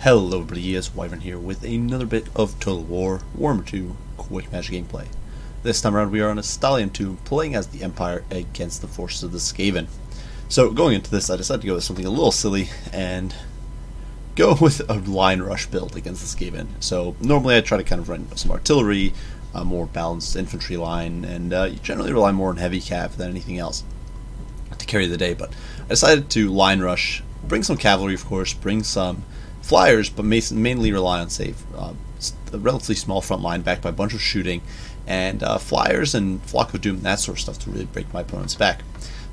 Hello everybody, it's Wyvern here with another bit of Total War Warhammer 2 quick match gameplay. This time around we are on a Stallion 2 playing as the Empire against the forces of the Skaven. So going into this I decided to go with something a little silly and go with a line rush build against the Skaven. So normally I try to kind of run some artillery, a more balanced infantry line, and you generally rely more on heavy cav than anything else to carry the day, but I decided to line rush, bring some cavalry of course, bring some flyers, but mainly rely on, say, a relatively small front line backed by a bunch of shooting, and flyers and Flock of Doom, that sort of stuff to really break my opponent's back.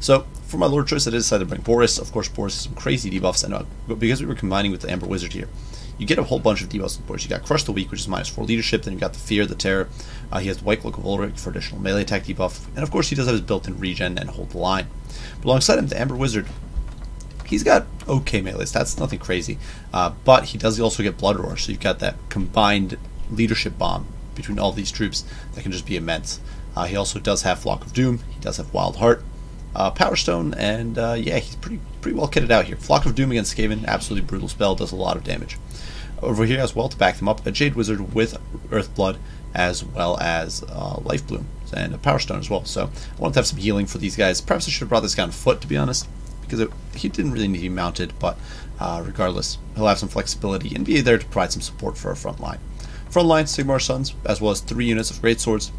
So, for my Lord choice, I decided to bring Boris. Of course, Boris has some crazy debuffs, and because we were combining with the Amber Wizard here, you get a whole bunch of debuffs with Boris. You got Crush the Weak, which is -4 leadership, then you got the Fear, the Terror. He has White Cloak of Ulrich for additional melee attack debuff, and of course he does have his built-in regen and hold the line. But alongside him, the Amber Wizard, he's got okay melee stats, nothing crazy, but he does also get Blood Roar, so you've got that combined leadership bomb between all these troops that can just be immense. He also does have Flock of Doom, he does have Wild Heart, Power Stone, and yeah, he's pretty well kitted out here. Flock of Doom against Skaven, absolutely brutal spell, does a lot of damage. Over here as well, to back them up, a Jade Wizard with Earth Blood, as well as Life Bloom, and a Power Stone as well. So I wanted to have some healing for these guys. Perhaps I should have brought this guy on foot, to be honest, because he didn't really need to be mounted, but regardless, he'll have some flexibility and be there to provide some support for our front line. Front line, Sigmar Sons, as well as 3 units of Greatswords,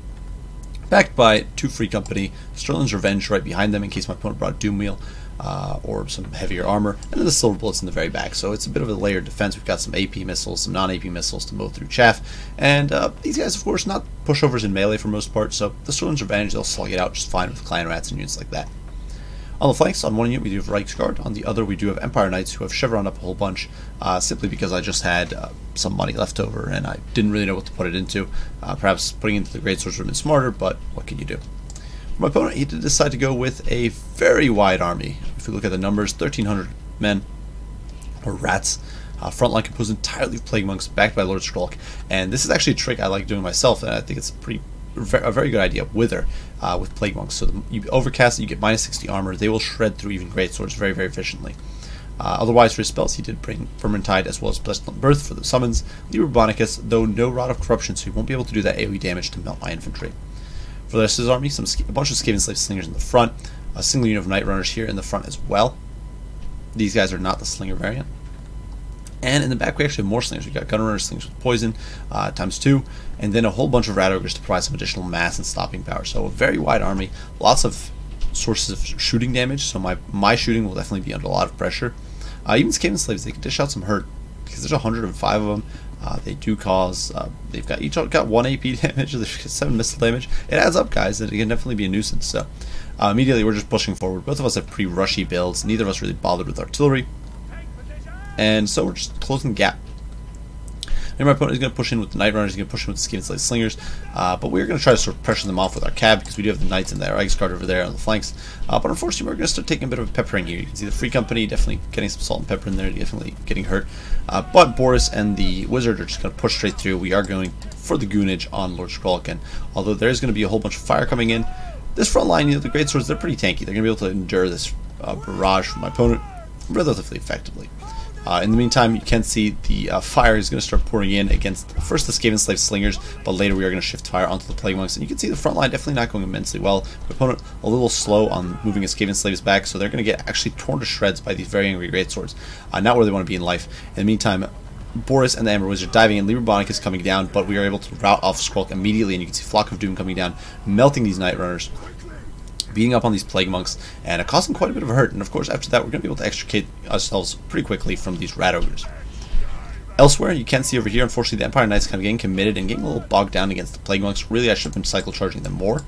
backed by 2 Free Company, Sterling's Revenge right behind them in case my opponent brought Doom Wheel, or some heavier armor, and then the Silver Bullets in the very back. So it's a bit of a layered defense. We've got some AP missiles, some non-AP missiles to mow through chaff, and these guys, of course, not pushovers in melee for most part, so the Sterling's Revenge, they'll slug it out just fine with Clan Rats and units like that. On the flanks, on one unit we do have Reiksguard, on the other we do have Empire Knights who have chevroned up a whole bunch, simply because I just had some money left over and I didn't really know what to put it into. Perhaps putting it into the Greatswords would have been smarter, but what can you do? For my opponent, he did decide to go with a very wide army. If we look at the numbers, 1,300 men, or rats. Frontline composed entirely of Plague Monks, backed by Lord Skrulk, and this is actually a trick I like doing myself, and I think it's a very good idea. Wither with Plague Monks. So you overcast it, you get -60 armor. They will shred through even great swords very efficiently. Otherwise, for his spells, he did bring Vermintide as well as Pestilent Birth for the summons. Liber Bonicus, though no Rod of Corruption, so he won't be able to do that AoE damage to melt my infantry. For the rest of his army, a bunch of Skaven Slave Slingers in the front, a single unit of Night Runners here in the front as well. These guys are not the Slinger variant. And in the back we actually have more slingers. We got Gunrunner slings with poison, ×2, and then a whole bunch of Rat Ogres to provide some additional mass and stopping power. So a very wide army, lots of sources of shooting damage, so my shooting will definitely be under a lot of pressure. Even Skaven Slaves, they can dish out some hurt, because there's 105 of them. They do cause, they've got each got 1 AP damage, they've got 7 missile damage. It adds up, guys, and it can definitely be a nuisance. So immediately we're just pushing forward. Both of us have pretty rushy builds, neither of us really bothered with artillery. And so we're just closing the gap. And my opponent is going to push in with the Night Runners, he's going to push in with the Skaven Slave Slingers, but we're going to try to sort of pressure them off with our cab, because we do have the Knights and the Reiksguard over there on the flanks. But unfortunately we're going to start taking a bit of a peppering here. You can see the Free Company definitely getting some salt and pepper in there, definitely getting hurt. But Boris and the Wizard are just going to push straight through. We are going for the goonage on Lord Skrulk, and although there's going to be a whole bunch of fire coming in, this front line, the Greatswords, they're pretty tanky. They're going to be able to endure this barrage from my opponent relatively effectively. In the meantime, you can see the fire is going to start pouring in against first the Skaven Slave Slingers, but later we are going to shift fire onto the Plague Monks. And you can see the front line definitely not going immensely well. The opponent a little slow on moving his Skaven Slaves back, so they're going to get actually torn to shreds by these very angry Greatswords. Not where they want to be in life. In the meantime, Boris and the Amber Wizard diving in. Liber Bonicus coming down, but we are able to rout off Skrulk immediately, and you can see Flock of Doom coming down, melting these Night Runners, beating up on these Plague Monks, and causing quite a bit of hurt. And of course, after that, we're going to be able to extricate ourselves pretty quickly from these Rat Ogres. Elsewhere, you can see over here, unfortunately, the Empire Knights kind of getting committed and getting a little bogged down against the Plague Monks. Really, I should have been cycle charging them more,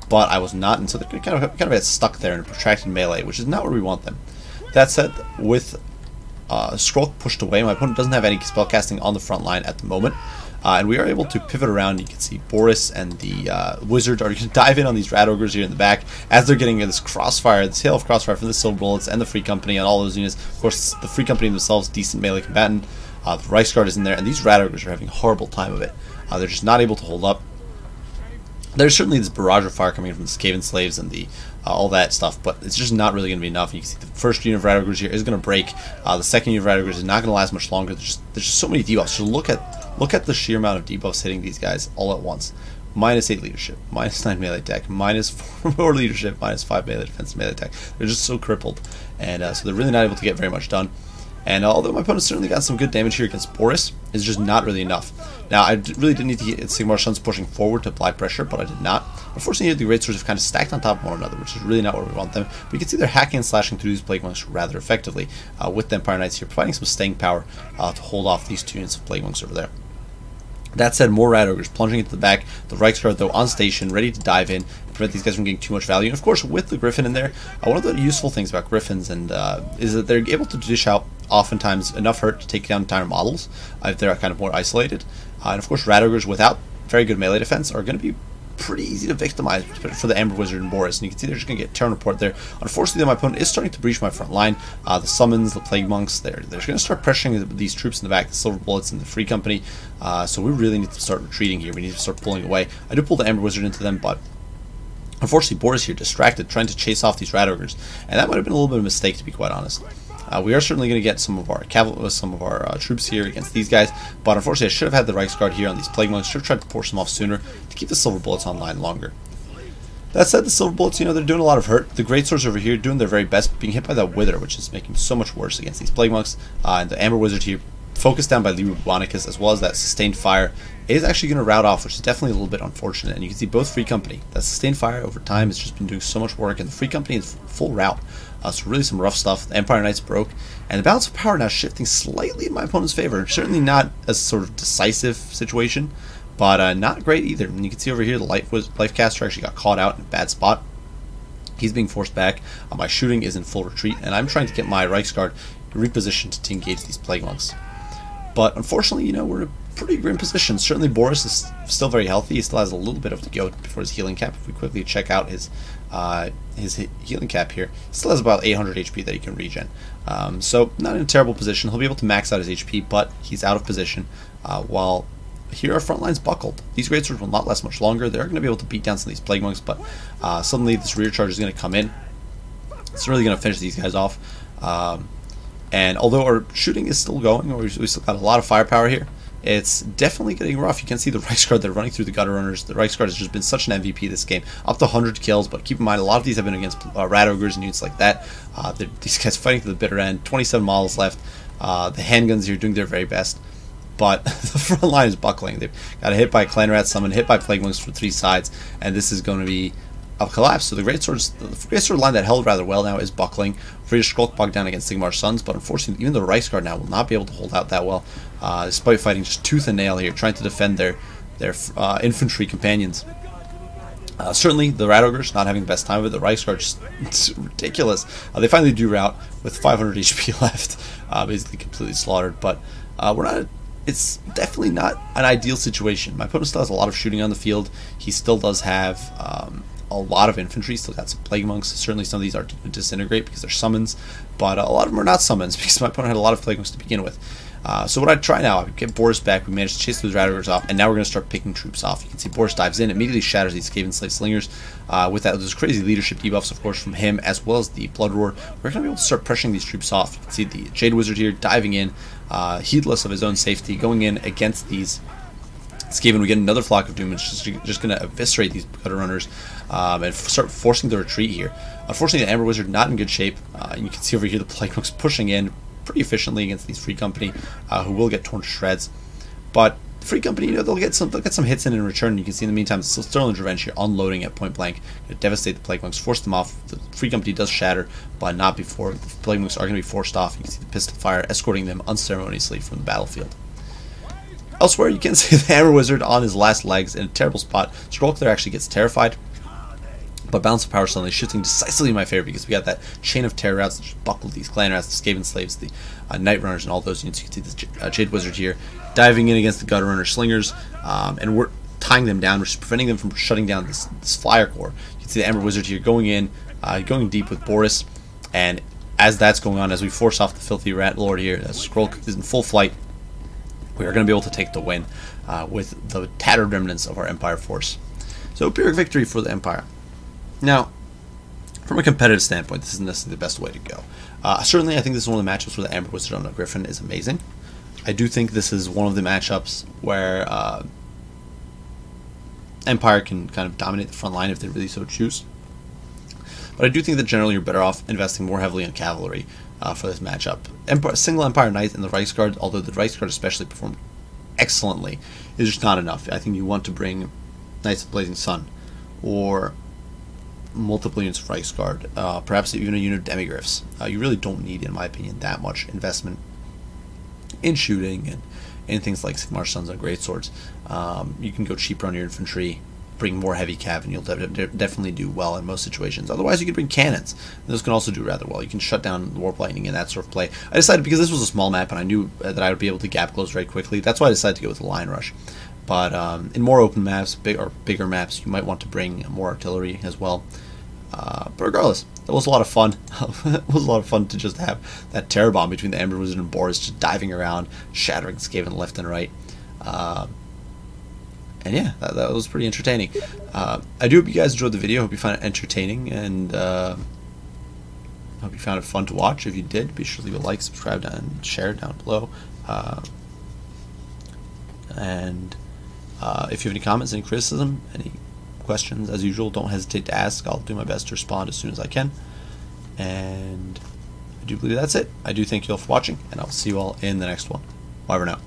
but I was not, and so they're kind of get stuck there in a protracted melee, which is not where we want them. That said, with Skrulk pushed away, my opponent doesn't have any spellcasting on the front line at the moment. And we are able to pivot around. You can see Boris and the Wizard are going to dive in on these Rat Ogres here in the back as they're getting this crossfire, this hail of crossfire from the Silver Bullets and the Free Company on all those units. Of course, the Free Company themselves, decent melee combatant. The Reiksguard is in there, and these Rat Ogres are having a horrible time of it. They're just not able to hold up. There's certainly this barrage of fire coming in from the Skaven slaves and the all that stuff, but it's just not really going to be enough. You can see the first unit of Rat Ogres here is going to break. The second unit of Rat Ogres is not going to last much longer. There's just so many debuffs. So look at the sheer amount of debuffs hitting these guys all at once. -8 leadership, -9 melee attack, -4 leadership, -5 melee defense, melee attack. They're just so crippled, and so they're really not able to get very much done. And although my opponent certainly got some good damage here against Boris, it's just not really enough. Now, I really did need to get Sigmar Sons pushing forward to apply pressure, but I did not. Unfortunately, the Great Swords have kind of stacked on top of one another, which is really not where we want them. But you can see they're hacking and slashing through these Plague Monks rather effectively, with the Empire Knights here providing some staying power to hold off these 2 units of Plague Monks over there. That said, more Rat Ogres plunging into the back. The Reiksguard, though, on station, ready to dive in and prevent these guys from getting too much value. And of course, with the Griffin in there, one of the useful things about Griffins is that they're able to dish out oftentimes enough hurt to take down entire models if they're kind of more isolated. And of course, Rat Ogres without very good melee defense are going to be pretty easy to victimize for the Amber Wizard and Boris, and you can see they're just going to get turn report there. Unfortunately, though, my opponent is starting to breach my front line. The Summons, the Plague Monks, they're going to start pressuring these troops in the back, the Silver Bullets and the Free Company, so we really need to start retreating here. We need to start pulling away. I do pull the Amber Wizard into them, but unfortunately Boris here distracted, trying to chase off these Rat Ogres, and that might have been a little bit of a mistake, to be quite honest. We are certainly going to get some of our troops here against these guys, but unfortunately I should have had the Reiksguard here on these Plague Monks. Should have tried to force them off sooner to keep the Silver Bullets online longer. That said, the Silver Bullets, they're doing a lot of hurt. The Great Swords over here doing their very best, being hit by that Wither, which is making so much worse against these Plague Monks. And the Amber Wizard here, focused down by Liru Bonicus, as well as that sustained fire, is actually going to rout off, which is definitely a little bit unfortunate. And you can see both Free Company, that sustained fire over time has just been doing so much work, and the Free Company is full rout. So really some rough stuff. The Empire Knights broke, and the balance of power now shifting slightly in my opponent's favor. Certainly not a sort of decisive situation, but not great either. And you can see over here the Lifecaster actually got caught out in a bad spot. He's being forced back. My shooting is in full retreat, and I'm trying to get my Reiksguard repositioned to engage these Plague Monks. But unfortunately, we're in a pretty grim position. Certainly Boris is still very healthy. He still has a little bit of to go before his healing cap. If we quickly check out his healing cap here, he still has about 800 HP that he can regen. So not in a terrible position. He'll be able to max out his HP, but he's out of position. While here our front line's buckled. These Great Swords will not last much longer. They're going to be able to beat down some of these Plague Monks, but suddenly this rear charge is going to come in. It's really going to finish these guys off. And although our shooting is still going, or we still got a lot of firepower here, it's definitely getting rough. You can see the Reiksguard, they're running through the Gutter Runners. The Reiksguard has just been such an MVP this game, up to 100 kills, but keep in mind, a lot of these have been against Rat Ogres and units like that. These guys fighting to the bitter end, 27 models left. The handguns here doing their very best, but the front line is buckling. They've got hit by a Clan Rat Summon, hit by Plague Monks from 3 sides, and this is going to be a collapse. So the Great Sword line that held rather well now is buckling. Free to Skrulk bogged down against Sigmar Sons, but unfortunately even the Reiksguard now will not be able to hold out that well, despite fighting just tooth and nail here, trying to defend their infantry companions. Certainly the Rat Ogres not having the best time of it. The Reiksguard just it's ridiculous. They finally do rout with 500 HP left, basically completely slaughtered, but it's definitely not an ideal situation. My opponent still has a lot of shooting on the field. He still does have a lot of infantry, still got some Plague Monks. Certainly some of these are to disintegrate because they're summons, but a lot of them are not summons because my opponent had a lot of Plague Monks to begin with. So what I try now, I get Boris back, we managed to chase those Rat Ogres off, and now we're going to start picking troops off. You can see Boris dives in, immediately shatters these Skaven Slave Slingers. With that, those crazy leadership debuffs, of course, from him, as well as the Blood Roar. We're going to be able to start pressuring these troops off. You can see the Jade Wizard here diving in, heedless of his own safety, going in against these Skaven. We get another Flock of Doom, which is just going to eviscerate these Gutter Runners and start forcing the retreat here. Unfortunately, the Amber Wizard not in good shape. You can see over here the Plague Monks pushing in pretty efficiently against these Free Company, who will get torn to shreds. But the Free Company, they'll get some hits in return. You can see in the meantime, still Sterling's Revenge here unloading at point blank to devastate the Plague Monks, force them off. The Free Company does shatter, but not before the Plague Monks are going to be forced off. You can see the pistol fire escorting them unceremoniously from the battlefield. Elsewhere, you can see the Hammer Wizard on his last legs in a terrible spot. Skrulk there actually gets terrified, but balance of power suddenly shifting decisively in my favor because we got that chain of terror routes that just buckled these Clan Rats, the Skaven Slaves, the Night Runners, and all those units. You can see the Jade Wizard here diving in against the Gutter Runner Slingers, and we're tying them down, we're just preventing them from shutting down this Flyer Core. You can see the Amber Wizard here going in, going deep with Boris, and as that's going on, as we force off the Filthy Rat Lord here, as Skrulk is in full flight, we are going to be able to take the win with the tattered remnants of our Empire force. So Pyrrhic victory for the Empire. Now, from a competitive standpoint, this isn't necessarily the best way to go. Certainly, I think this is one of the matchups where the Amber Wizard on the Griffin is amazing. I do think this is one of the matchups where Empire can kind of dominate the front line if they really so choose. But I do think that generally you're better off investing more heavily in cavalry for this matchup. Single Empire Knight and the Reichsguard, although the Reichsguard especially performed excellently, is just not enough. I think you want to bring Knights of Blazing Sun or multiple units of Reichsguard, perhaps even a unit of Demigriffs. You really don't need, in my opinion, that much investment in shooting and in things like Sigmar's Sons and Greatswords. You can go cheaper on your infantry, bring more heavy cav, and you'll definitely do well in most situations. Otherwise, you could bring cannons. Those can also do rather well. You can shut down the Warp Lightning and that sort of play. I decided, because this was a small map and I knew that I would be able to gap close very quickly, that's why I decided to go with the Line Rush. But in more open maps, bigger maps, you might want to bring more artillery as well. But regardless, it was a lot of fun. It was a lot of fun to just have that terror bomb between the Amber Wizard and Boris just diving around, shattering Skaven left and right. And yeah, that was pretty entertaining. I do hope you guys enjoyed the video. Hope you found it entertaining, and hope you found it fun to watch. If you did, be sure to leave a like, subscribe, and share down below. And if you have any comments, any criticism, any questions, as usual, don't hesitate to ask. I'll do my best to respond as soon as I can. And I do believe that's it. I do thank you all for watching, and I'll see you all in the next one. Bye for now.